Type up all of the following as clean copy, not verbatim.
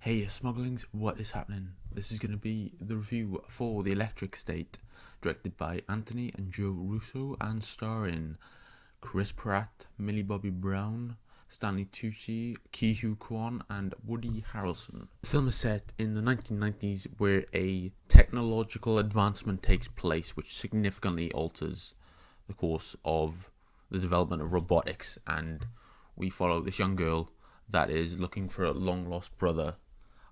Hey, Smauglings, what is happening? This is going to be the review for The Electric State, directed by Anthony and Joe Russo and starring Chris Pratt, Millie Bobby Brown, Stanley Tucci, Quan, and Woody Harrelson. The film is set in the 1990s where a technological advancement takes place which significantly alters the course of the development of robotics, and we follow this young girl that is looking for a long lost brother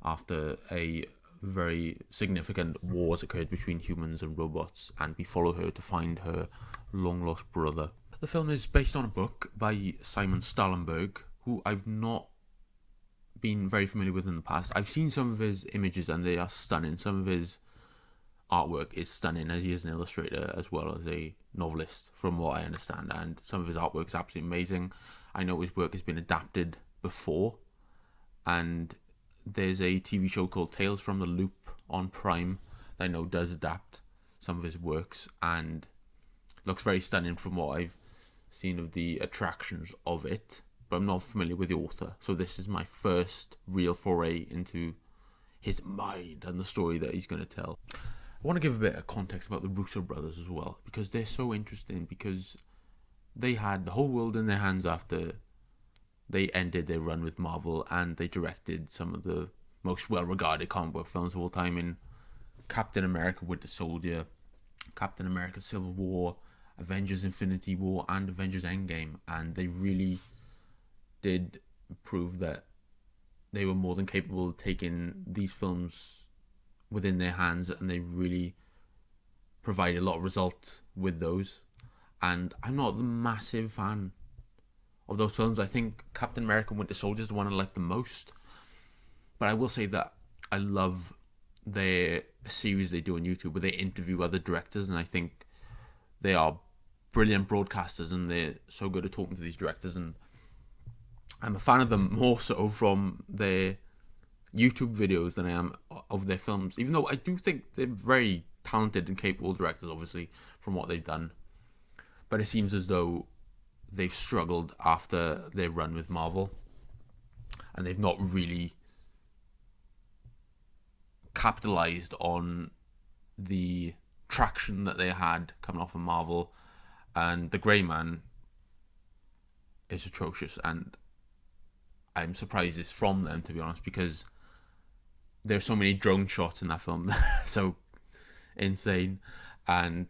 after a very significant wars occurred between humans and robots, and we follow her to find her long lost brother. The film is based on a book by Simon Stallenberg, who I've not been very familiar with in the past. I've seen some of his images and they are stunning. Some of his artwork is stunning, as he is an illustrator as well as a novelist, from what I understand, and some of his artwork is absolutely amazing. I know his work has been adapted before, and there's a TV show called Tales from the Loop on Prime that I know does adapt some of his works and looks very stunning from what I've seen of the attractions of it, but I'm not familiar with the author, so this is my first real foray into his mind and the story that he's going to tell. I want to give a bit of context about the Russo brothers as well, because they're so interesting, because they had the whole world in their hands after they ended their run with Marvel, and they directed some of the most well-regarded comic book films of all time in Captain America Winter Soldier, Captain America Civil War, Avengers Infinity War, and Avengers Endgame, and they really did prove that they were more than capable of taking these films within their hands, and they really provided a lot of result with those. And I'm not the massive fan of those films. I think Captain America Winter Soldier is the one I like the most, but I will say that I love their series they do on YouTube where they interview other directors, and I think they are brilliant broadcasters and they're so good at talking to these directors, and I'm a fan of them more so from their YouTube videos than I am of their films, even though I do think they're very talented and capable directors, obviously, from what they've done. But it seems as though they've struggled after their run with Marvel, and they've not really capitalized on the traction that they had coming off of Marvel. And The Grey Man is atrocious, and I'm surprised it's from them, to be honest, because there's so many drone shots in that film. So insane, and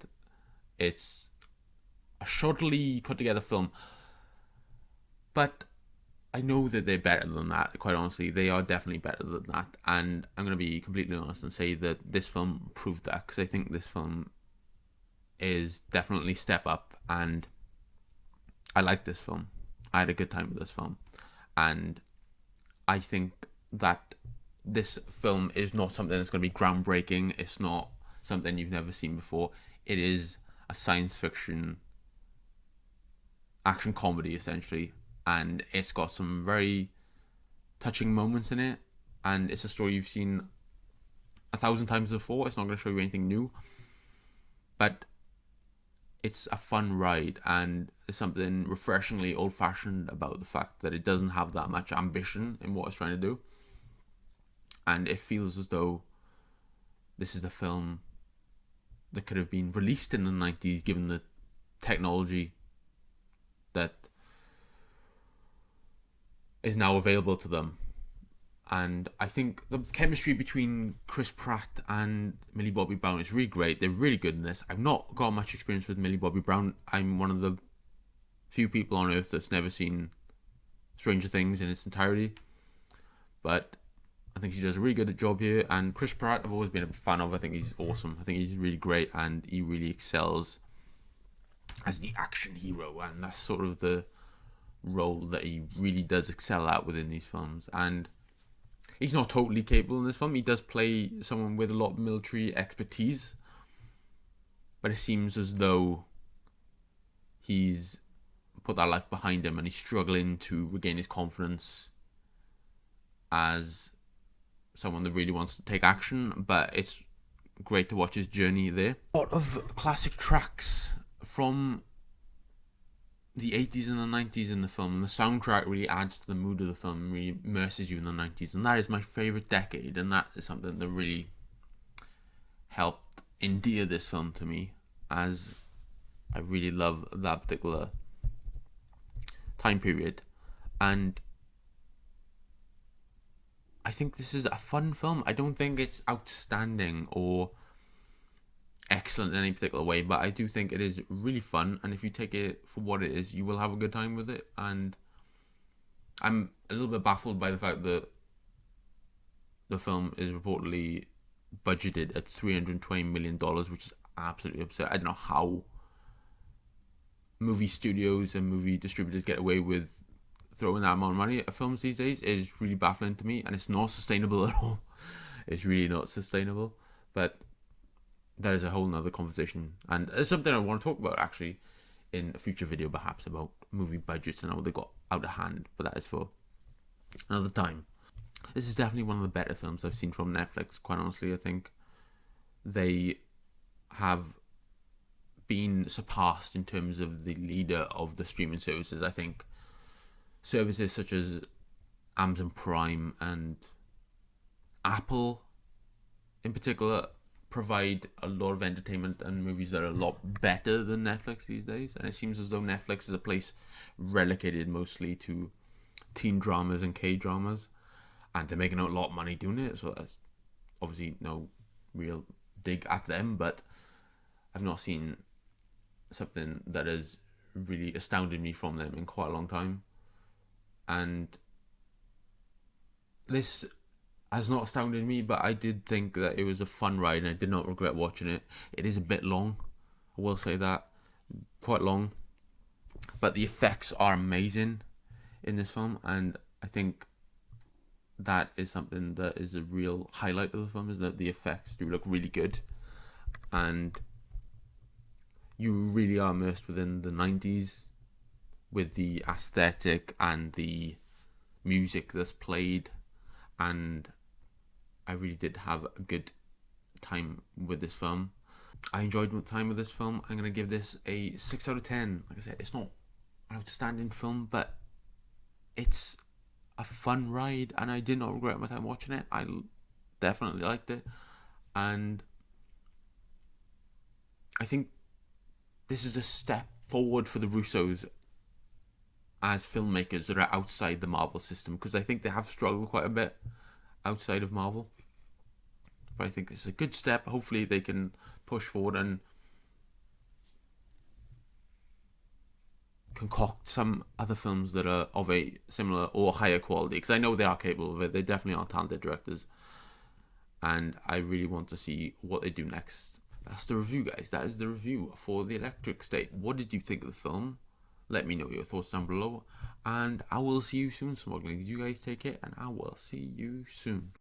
it's a shoddily put together film, but I know that they're better than that. Quite honestly, they are definitely better than that, and I'm going to be completely honest and say that this film proved that, because I think this film is definitely step up, and I like this film. I had a good time with this film, and I think that this film is not something that's going to be groundbreaking. It's not something you've never seen before. It is a science fiction action comedy, essentially, and it's got some very touching moments in it, and it's a story you've seen 1,000 times before. It's not going to show you anything new, but it's a fun ride, and there's something refreshingly old-fashioned about the fact that it doesn't have that much ambition in what it's trying to do, and it feels as though this is the film that could have been released in the 90s given the technology that is now available to them. And I think the chemistry between Chris Pratt and Millie Bobby Brown is really great. They're really good in this. I've not got much experience with Millie Bobby Brown. I'm one of the few people on earth that's never seen Stranger Things in its entirety, but I think she does a really good job here. And Chris Pratt, I've always been a fan of. I think he's awesome. I think he's really great, and he really excels as the action hero, and that's sort of the role that he really does excel at within these films. And he's not totally capable in this film. He does play someone with a lot of military expertise, but it seems as though he's put that life behind him and he's struggling to regain his confidence as someone that really wants to take action. But it's great to watch his journey there. A lot of classic tracks from the 80s and the 90s in the film, and the soundtrack really adds to the mood of the film and really immerses you in the 90s, and that is my favourite decade, and that is something that really helped endear this film to me, as I really love that particular time period. And I think this is a fun film. I don't think it's outstanding or excellent in any particular way, but I do think it is really fun, and if you take it for what it is, you will have a good time with it. And I'm a little bit baffled by the fact that the film is reportedly budgeted at $320 million, which is absolutely absurd. I don't know how movie studios and movie distributors get away with throwing that amount of money at films these days. It is really baffling to me, and it's not sustainable at all. It's really not sustainable. But that is a whole nother conversation, and it's something I want to talk about actually in a future video, perhaps, about movie budgets and how they got out of hand. But that is for another time. This is definitely one of the better films I've seen from Netflix. Quite honestly, I think they have been surpassed in terms of the leader of the streaming services. I think services such as Amazon Prime and Apple in particular provide a lot of entertainment and movies that are a lot better than Netflix these days, and it seems as though Netflix is a place relegated mostly to teen dramas and K-dramas, and they're making a lot of money doing it, so that's obviously no real dig at them, but I've not seen something that has really astounded me from them in quite a long time. And this has not astounded me, but I did think that it was a fun ride, and I did not regret watching it. It is a bit long, I will say that, quite long, but the effects are amazing in this film, and I think that is something that is a real highlight of the film, is that the effects do look really good, and you really are immersed within the 90s with the aesthetic and the music that's played, and I really did have a good time with this film. I enjoyed my time with this film. I'm going to give this a 6 out of 10. Like I said, it's not an outstanding film, but it's a fun ride, and I did not regret my time watching it. I definitely liked it, and I think this is a step forward for the Russos as filmmakers that are outside the Marvel system, because I think they have struggled quite a bit outside of Marvel. But I think this is a good step. Hopefully they can push forward and concoct some other films that are of a similar or higher quality, because I know they are capable of it. They definitely are talented directors, and I really want to see what they do next. That's the review, guys. That is the review for The Electric State. What did you think of the film? Let me know your thoughts down below, and I will see you soon, Smauglings. You guys take care, and I will see you soon.